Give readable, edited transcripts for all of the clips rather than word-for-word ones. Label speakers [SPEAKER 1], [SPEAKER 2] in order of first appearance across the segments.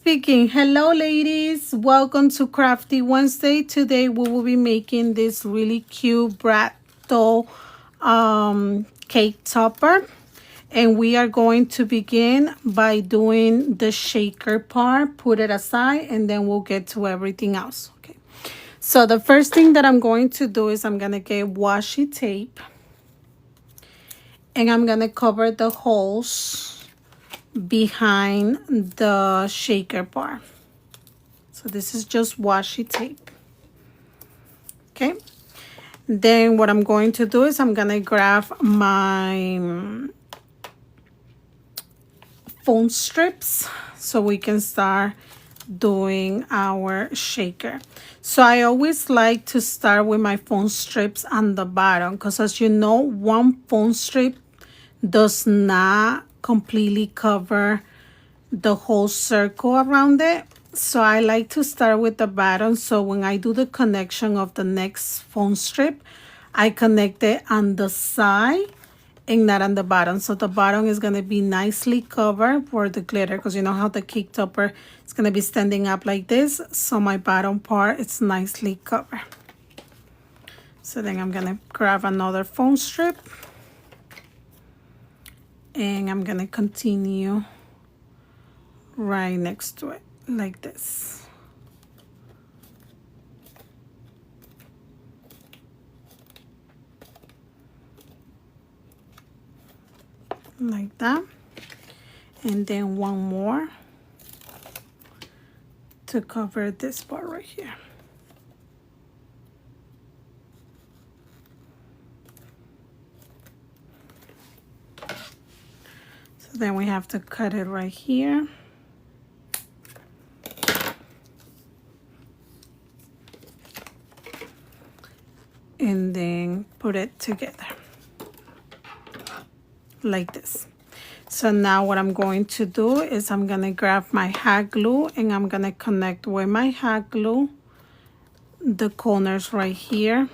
[SPEAKER 1] speaking. Hello, ladies. Welcome to Crafty Wednesday. Today we will be making this really cute Bratz cake topper. And we are going to begin by doing the shaker part. Put it aside and then we'll get to everything else. Okay. So the first thing that I'm going to do is I'm going to get washi tape. And I'm going to cover the holes behind the shaker bar. So this is just washi tape. Okay. Then what I'm going to do is I'm going to grab my foam strips so we can start doing our shaker. So I always like to start with my foam strips on the bottom because, as you know, one foam strip does not completely cover the whole circle around it. So I like to start with the bottom, so when I do the connection of the next foam strip, I connect it on the side and not on the bottom. So the bottom is going to be nicely covered for the glitter, because you know how the cake topper is going to be standing up like this. So my bottom part is nicely covered. So then I'm going to grab another foam strip and I'm going to continue right next to it like this. Like that. And then one more to cover this part right here. So then we have to cut it right here. And then put it together like this. So now what I'm going to do is I'm going to grab my hot glue and I'm going to connect with my hot glue the corners right here.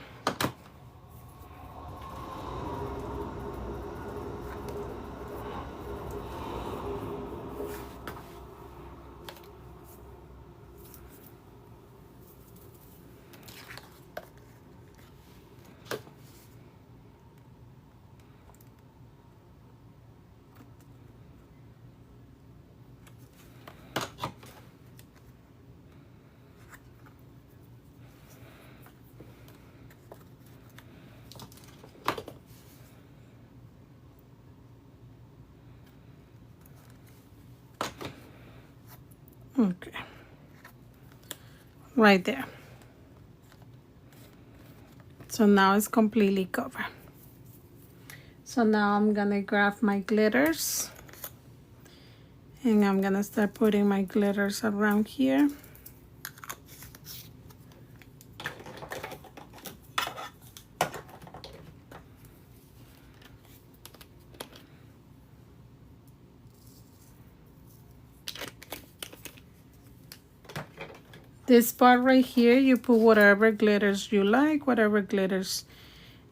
[SPEAKER 1] Okay, right there. So now it's completely covered. So now I'm gonna grab my glitters and I'm gonna start putting my glitters around here. This part right here, you put whatever glitters you like, whatever glitters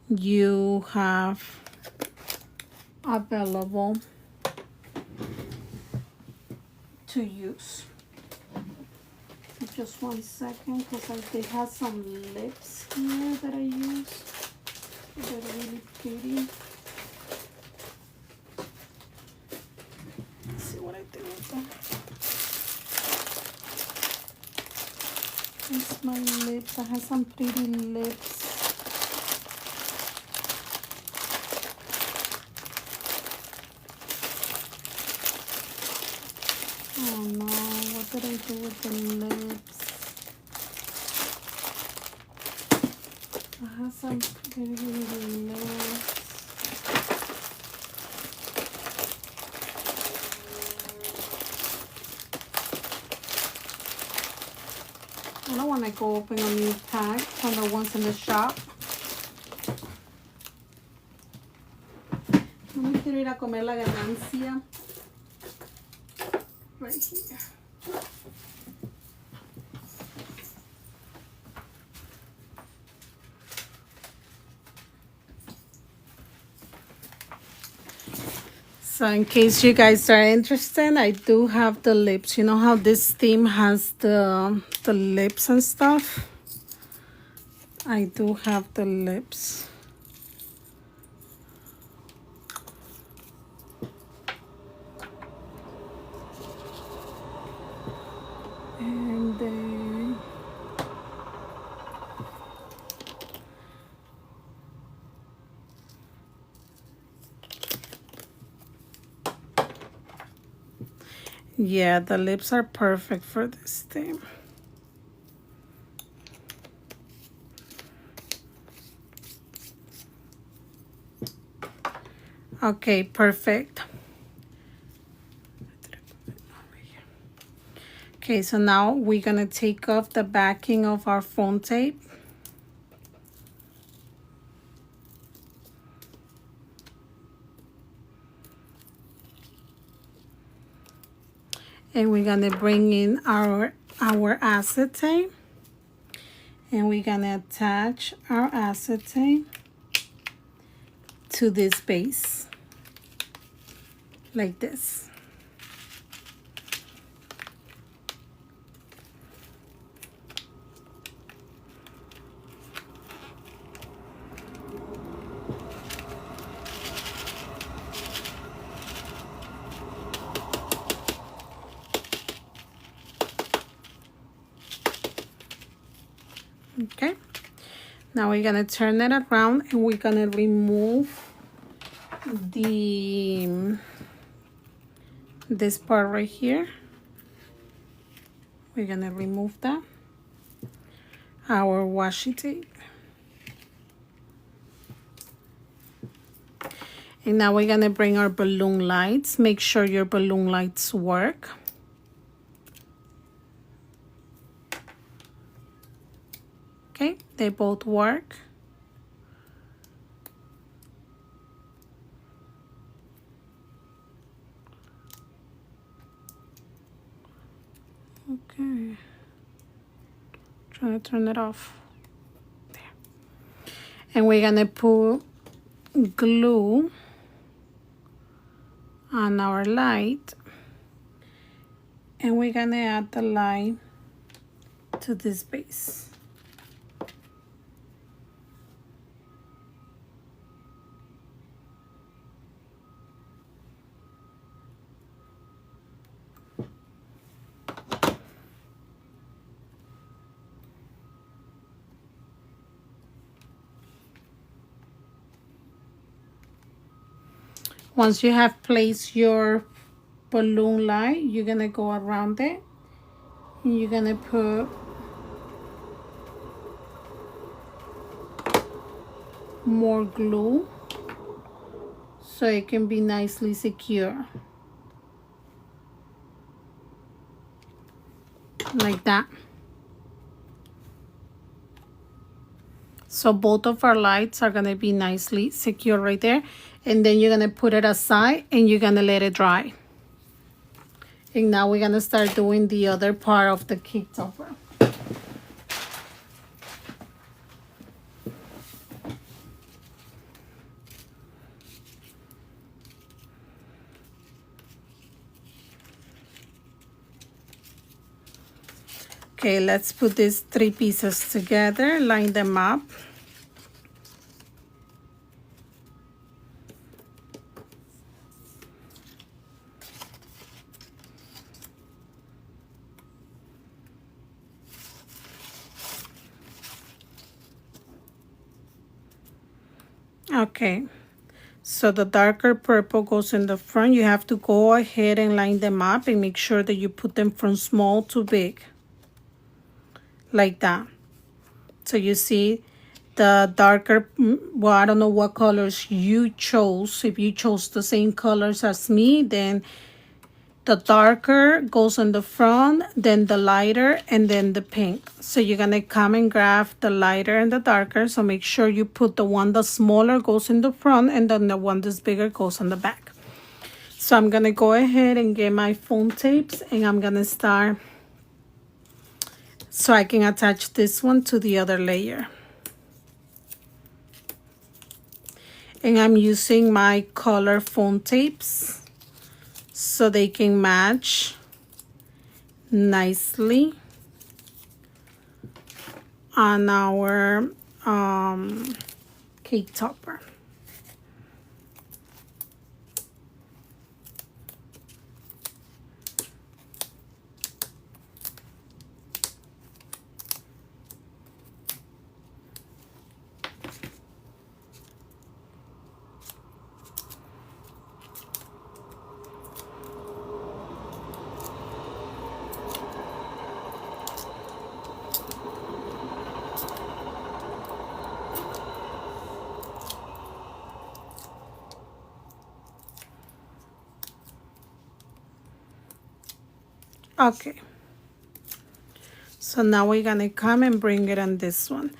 [SPEAKER 1] you have available to use. Just 1 second, because I did have some lips here that I used. They're really pretty. Let's see what I did with them. It's my lips. I have some pretty lips. Oh no, what did I do with the lips? I have some pretty lips. I don't want to go open a new pack from the ones in the shop. No me quiero ir a comer la ganancia. Right here. So in case you guys are interested, I do have the lips. You know how this theme has the lips and stuff? I do have the lips. And then yeah, the lips are perfect for this theme. Okay, perfect. Okay, so now we're gonna take off the backing of our phone tape. And we're gonna bring in our acetate. And we're gonna attach our acetate to this base, like this. Okay, now we're gonna turn it around and we're gonna remove this part right here. We're gonna remove that, our washi tape. And now we're gonna bring our balloon lights. Make sure your balloon lights work. Okay, they both work. Okay, trying to turn it off. There. And we're gonna put glue on our light, and we're gonna add the light to this base. Once you have placed your balloon light, you're gonna go around it and you're gonna put more glue so it can be nicely secure, like that. So both of our lights are gonna be nicely secure right there. And then you're gonna put it aside and you're gonna let it dry. And now we're gonna start doing the other part of the Caketopper. Okay, let's put these 3 pieces together, line them up. Okay, so the darker purple goes in the front. You have to go ahead and line them up and make sure that you put them from small to big, like that. So you see the darker, well, I don't know what colors you chose. If you chose the same colors as me, then the darker goes in the front, then the lighter, and then the pink. So you're gonna come and grab the lighter and the darker. So make sure you put the one that's smaller goes in the front, and then the one that's bigger goes on the back. So I'm gonna go ahead and get my foam tapes, and I'm gonna start so I can attach this one to the other layer. And I'm using my color foam tapes. so they can match nicely on our cake topper. Okay, so now we're gonna come and bring it on this one.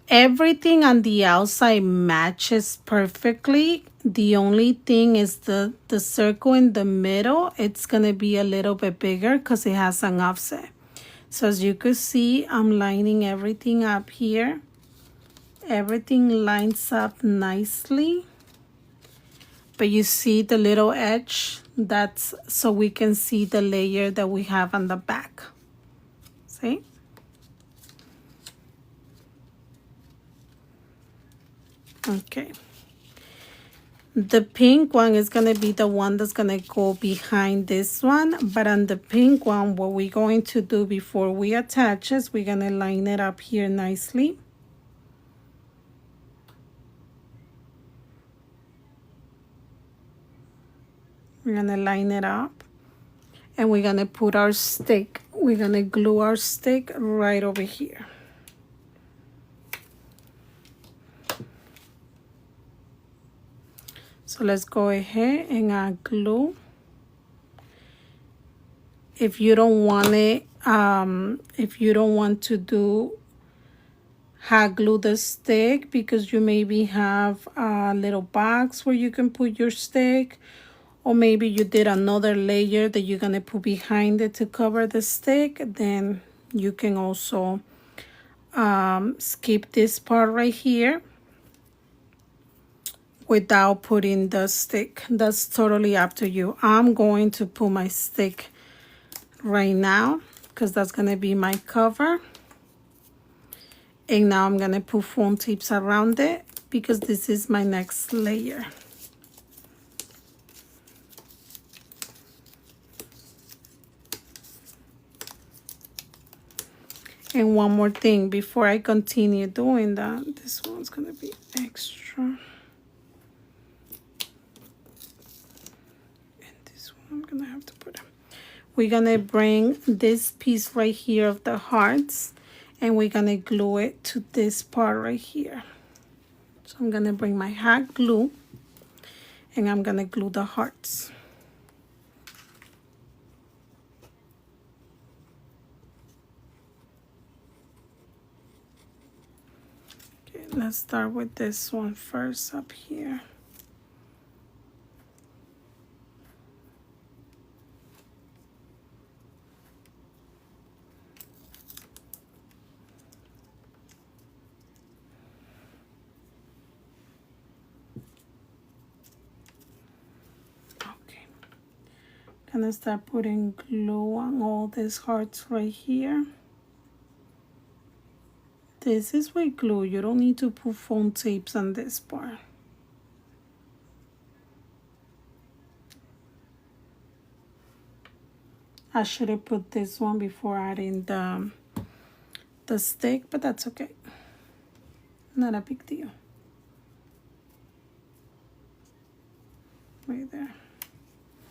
[SPEAKER 1] Everything on the outside matches perfectly. The only thing is the circle in the middle. It's gonna be a little bit bigger because it has an offset. So as you can see, I'm lining everything up here. Everything lines up nicely. But you see the little edge? That's so we can see the layer that we have on the back. See? Okay. The pink one is going to be the one that's going to go behind this one. But on the pink one, what we're going to do before we attach it, we're going to line it up here nicely. We're going to line it up. And we're going to put our stick. We're going to glue our stick right over here. So let's go ahead and add glue. If you don't want it, if you don't want to do hot glue the stick because you maybe have a little box where you can put your stick, or maybe you did another layer that you're gonna put behind it to cover the stick, then you can also skip this part right here without putting the stick. That's totally up to you. I'm going to put my stick right now because that's going to be my cover. And now I'm going to put foam tips around it because this is my next layer. And one more thing before I continue doing that, this one's going to be extra. I'm gonna have to put them. We're gonna bring this piece right here of the hearts and we're gonna glue it to this part right here. So I'm gonna bring my hot glue and I'm gonna glue the hearts. Okay, let's start with this one first up here. Gonna start putting glue on all these hearts right here. This is with glue. You don't need to put foam tapes on this part. I should have put this one before adding the stick, but that's okay. Not a big deal. Right there.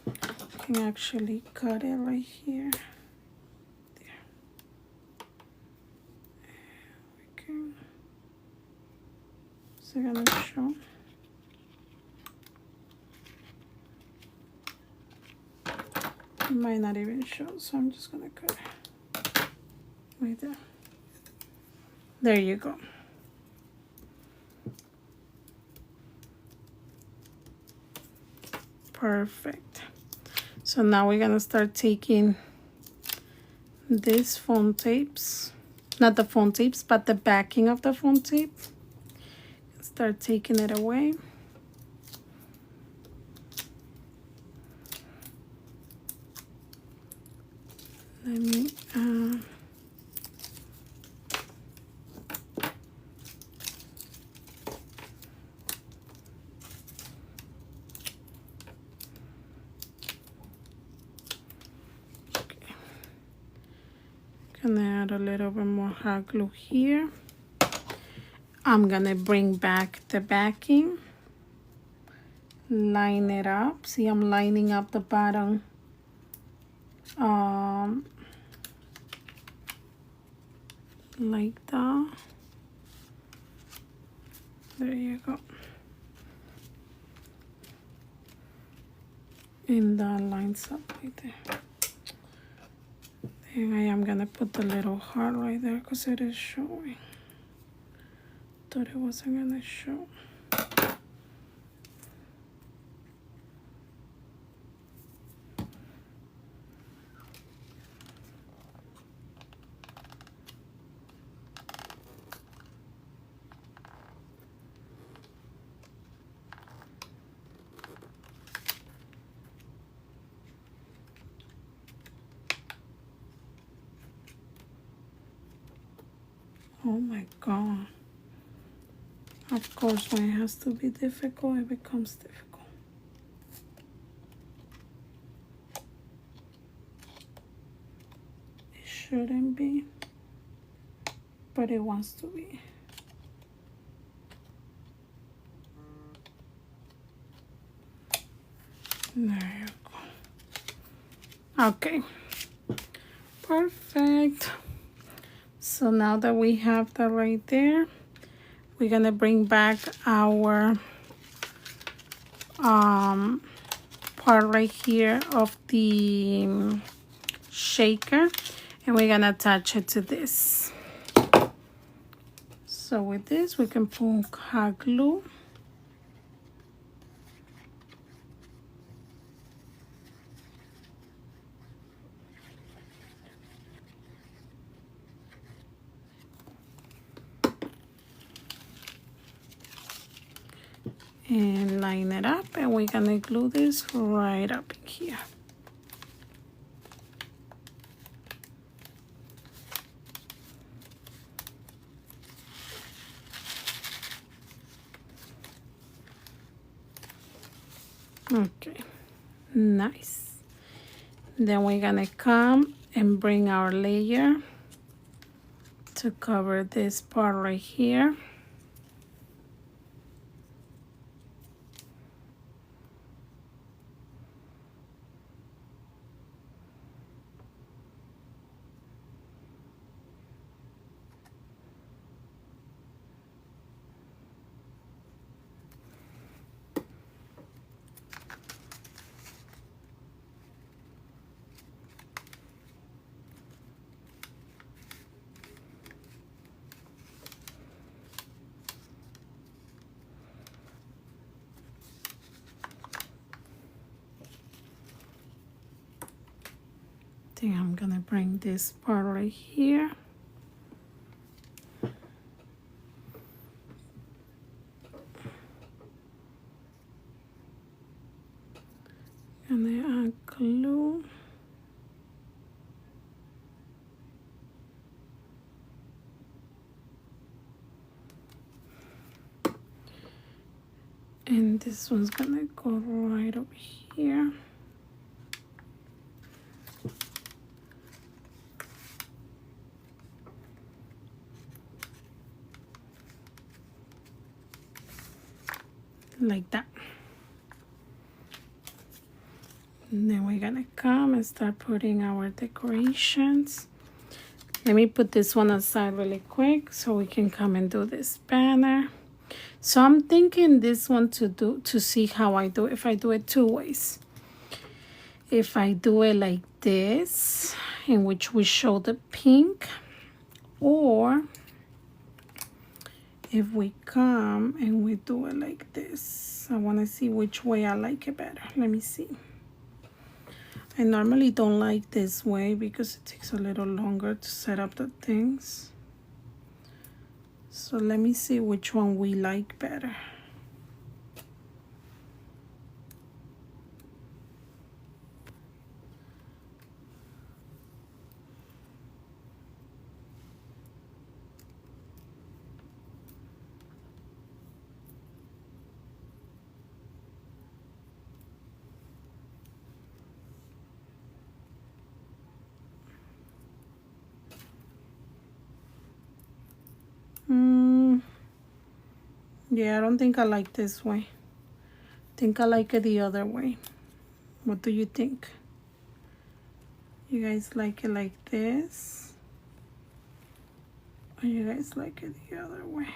[SPEAKER 1] You can actually cut it right here. There. We can. So I'm gonna show. It might not even show, so I'm just gonna cut it right there. There you go. Perfect. So now we're gonna start taking these foam tapes, not the foam tapes, but the backing of the foam tape. Start taking it away. Let me gonna add a little bit more hot glue here. I'm gonna bring back the backing, line it up. See, I'm lining up the bottom like that. There you go. And that lines up right there. And I am gonna put the little heart right there because it is showing. Thought it wasn't gonna show. Oh my God. Of course, when it has to be difficult, it becomes difficult. It shouldn't be, but it wants to be. There you go. Okay. Perfect. So now that we have that right there, we're gonna bring back our part right here of the shaker, and we're gonna attach it to this. So with this, we can put hot glue. And line it up, and we're gonna glue this right up in here. Okay, nice. Then we're gonna come and bring our layer to cover this part right here. Then I'm gonna bring this part right here. And then add glue. And this one's gonna go right over here. Like that. And then we're gonna come and start putting our decorations. Let me put this one aside really quick so we can come and do this banner. So I'm thinking this one to see how I do it, if I do it two ways. If I do it like this, in which we show the pink, or if we come and we do it like this. I want to see which way I like it better. Let me see. I normally don't like this way because it takes a little longer to set up the things. So let me see which one we like better. Yeah, I don't think I like this way. I think I like it the other way. What do you think? You guys like it like this? Or you guys like it the other way?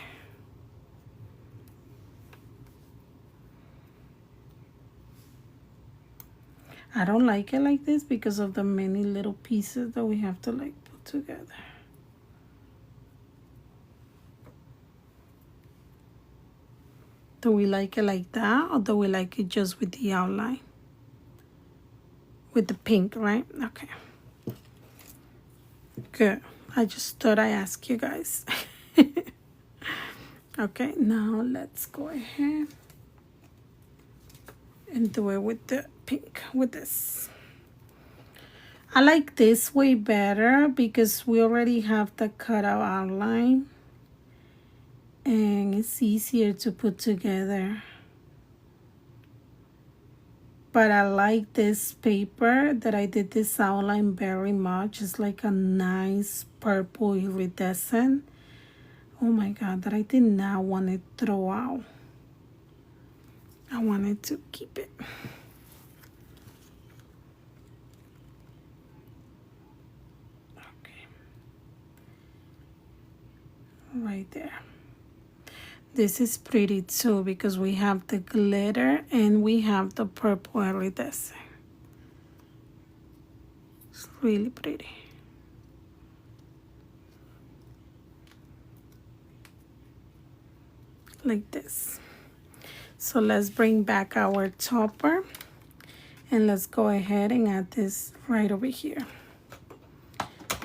[SPEAKER 1] I don't like it like this because of the many little pieces that we have to like put together. Do we like it like that, or do we like it just with the outline? With the pink, right? Okay. Good. I just thought I ask you guys. Okay, now let's go ahead and do it with the pink, with this. I like this way better because we already have the cutout outline and it's easier to put together. But I like this paper that I did this outline very much. It's like a nice purple iridescent. Oh my God, that I did not want to throw out. I wanted to keep it. Okay. Right there. This is pretty too because we have the glitter and we have the purple iridescent. It's really pretty. Like this. So let's bring back our topper and let's go ahead and add this right over here.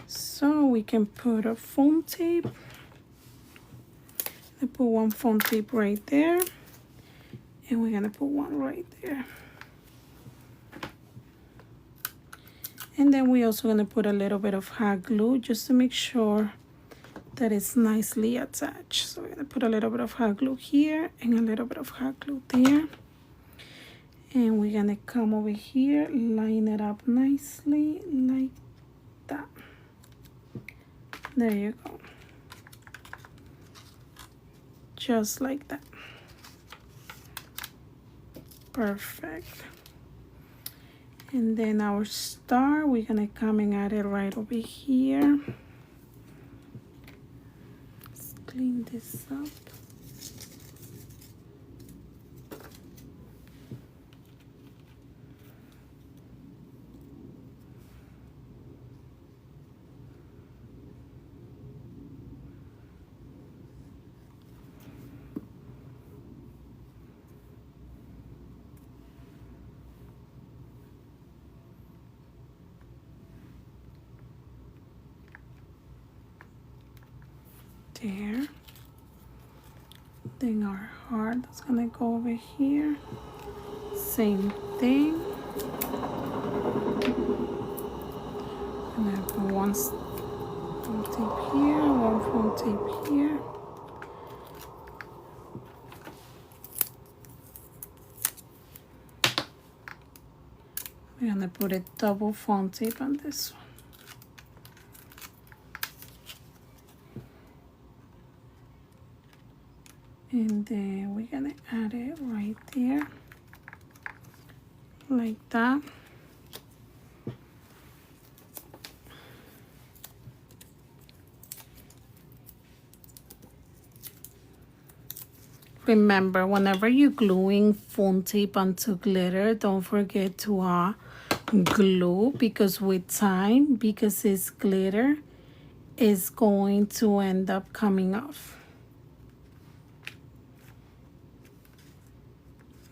[SPEAKER 1] So we can put a foam tape. I put one foam tape right there, and we're gonna put one right there. And then we're also gonna put a little bit of hot glue just to make sure that it's nicely attached. So we're gonna put a little bit of hot glue here and a little bit of hot glue there. And we're gonna come over here, line it up nicely like that. There you go. Just like that. Perfect. And then our star, we're gonna come and add it right over here. Let's clean this up. There. Then our heart is gonna go over here. Same thing. And I put one foam tape here, one foam tape here. We're gonna put a double foam tape on this one. And then we're gonna add it right there, like that. Remember, whenever you're gluing foam tape onto glitter, don't forget to glue, because with time, because it's glitter, it's going to end up coming off.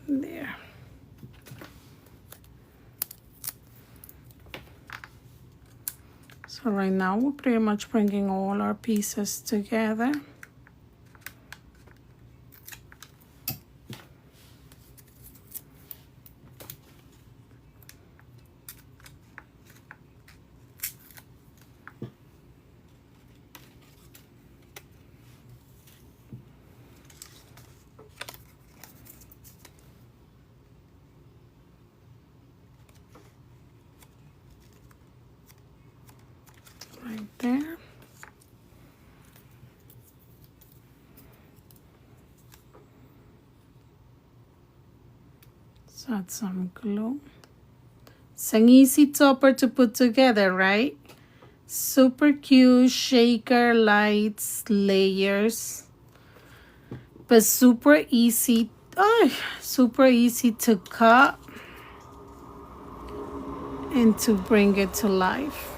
[SPEAKER 1] There. So right now we're pretty much bringing all our pieces together. Right there. Let's add some glue. It's an easy topper to put together, right? Super cute shaker, lights, layers, but super easy. Oh, super easy to cut and to bring it to life.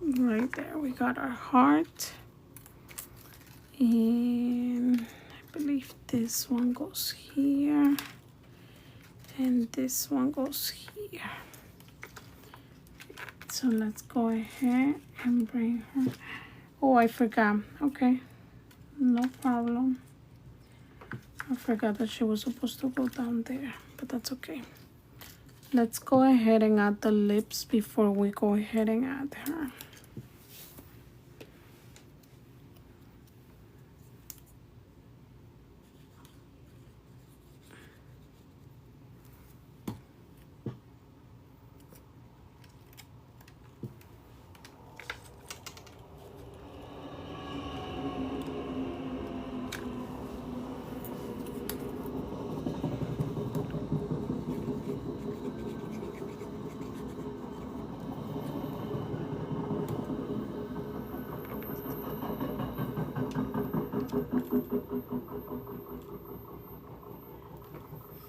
[SPEAKER 1] Right there, we got our heart. And I believe this one goes here. And this one goes here. So let's go ahead and bring her. Oh, I forgot. Okay, no problem. I forgot that she was supposed to go down there, but that's okay. Let's go ahead and add the lips before we go ahead and add her.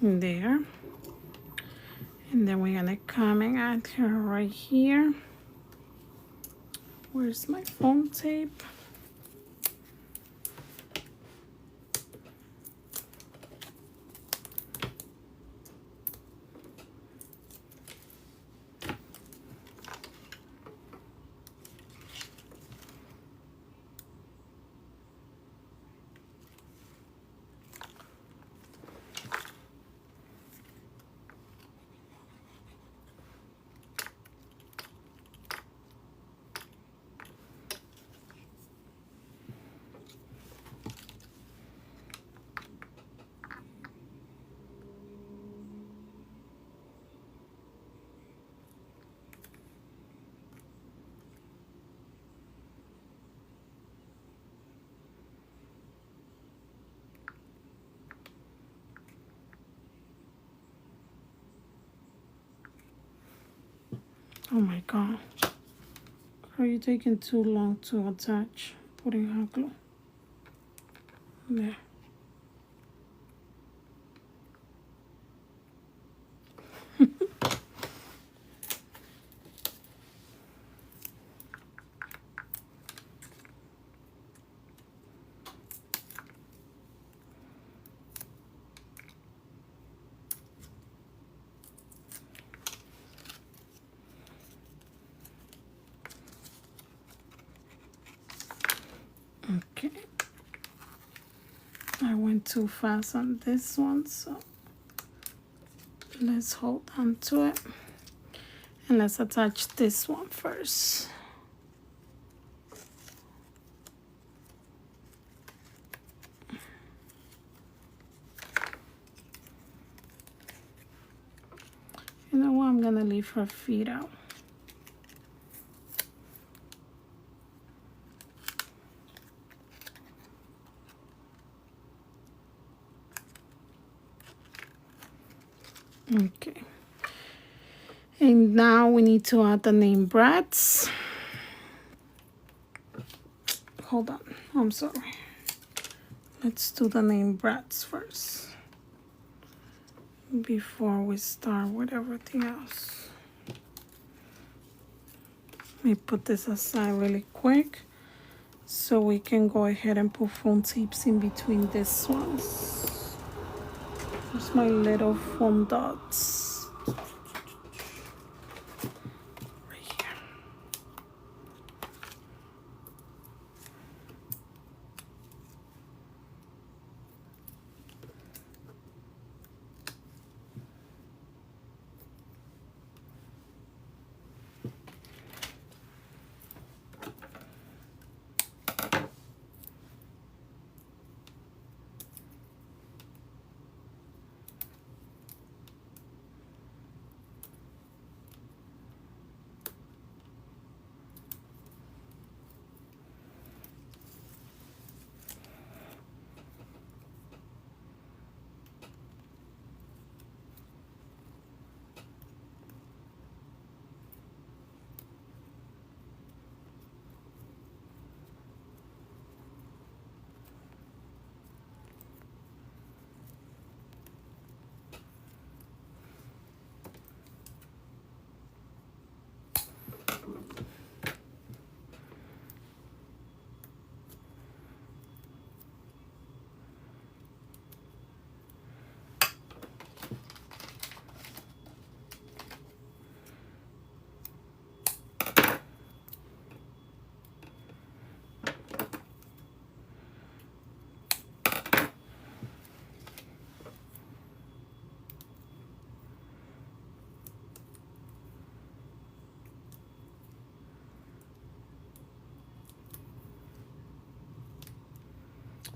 [SPEAKER 1] There. And then we're gonna come and add her right here. Where's my foam tape? Oh my god. Are you taking too long to attach? Putting hot glue. There. Okay. I went too fast on this one, so let's hold on to it. And let's attach this one first. You know what? I'm gonna leave her feet out. Okay. And now we need to add the name Bratz. Hold on. I'm sorry. Let's do the name Bratz first before we start with everything else. Let me put this aside really quick so we can go ahead and put foam tapes in between these ones. Here's my little foam dots. Right here.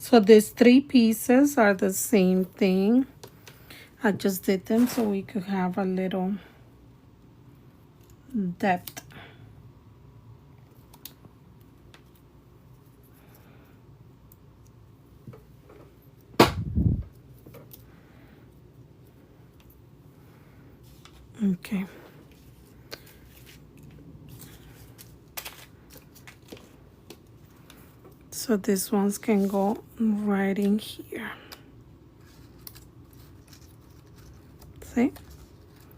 [SPEAKER 1] So these 3 pieces are the same thing. I just did them so we could have a little depth. Okay. So these ones can go right in here. See?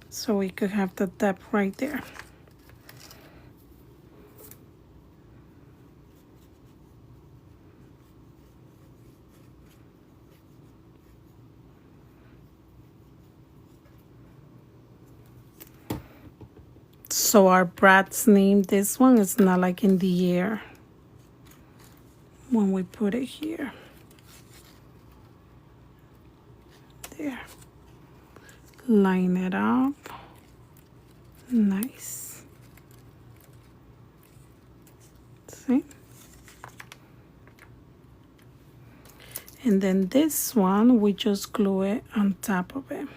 [SPEAKER 1] So we could have the depth right there. So our Bratz name, this one is not like in the air when we put it here. There. Line it up. Nice. See? And then this one, we just glue it on top of it.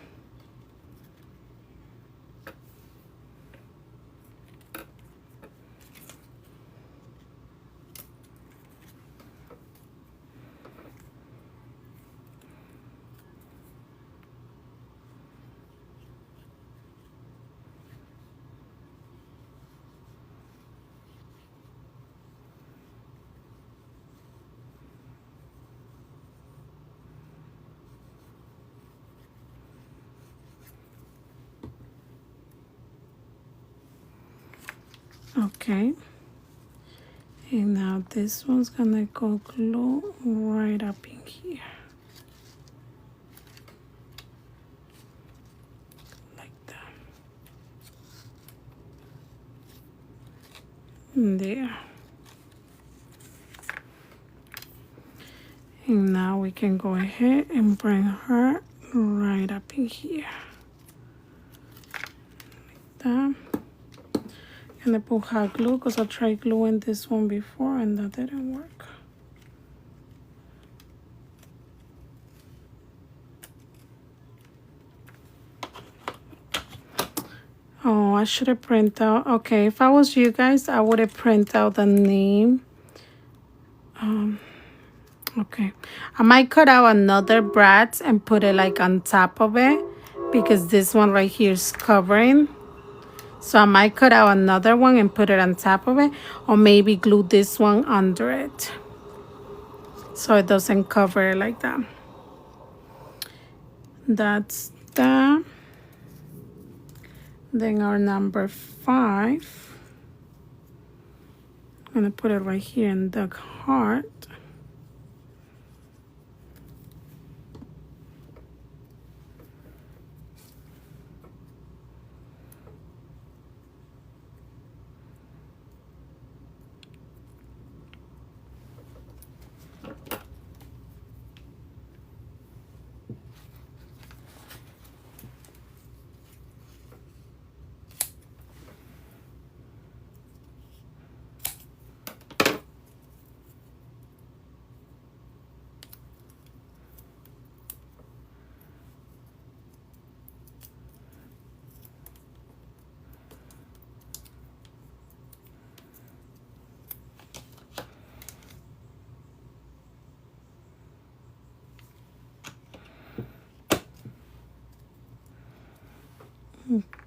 [SPEAKER 1] Okay. And now this one's gonna go glue right up in here. Like that. There. And now we can go ahead and bring her right up in here. Like that. I'm gonna put hot glue because I tried gluing this one before and that didn't work. Oh, I should have printed out. Okay, if I was you guys, I would have printed out the name. Okay. I might cut out another Bratz and put it like on top of it because this one right here is covering. So I might cut out another one and put it on top of it, or maybe glue this one under it so it doesn't cover it like that. That's that. Then our number 5, I'm gonna put it right here in the heart.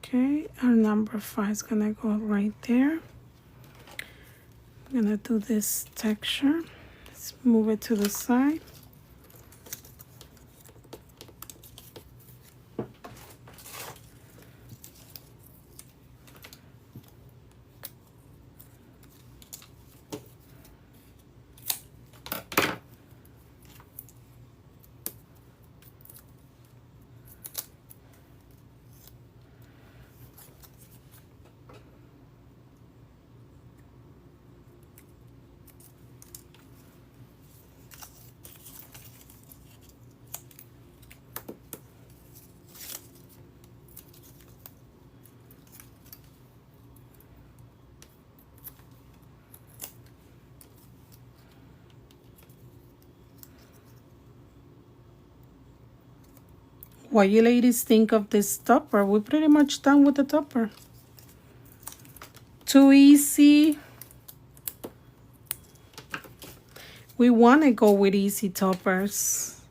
[SPEAKER 1] Okay, our number 5 is gonna go right there. I'm gonna do this texture. Let's move it to the side. What you ladies think of this topper? We're pretty much done with the topper. Too easy. We want to go with easy toppers.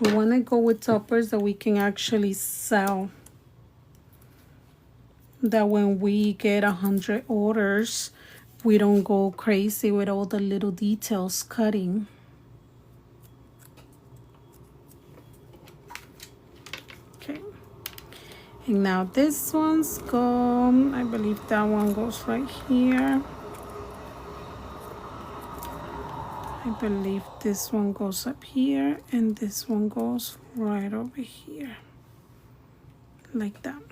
[SPEAKER 1] We want to go with toppers that we can actually sell. That when we get 100 orders, we don't go crazy with all the little details cutting. Okay. And now this one's gone. I believe that one goes right here. I believe this one goes up here and this one goes right over here. Like that.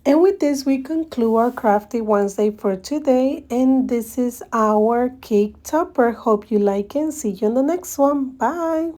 [SPEAKER 1] And with this, we conclude our Crafty Wednesday for today. And this is our cake topper. Hope you like it and see you on the next one. Bye.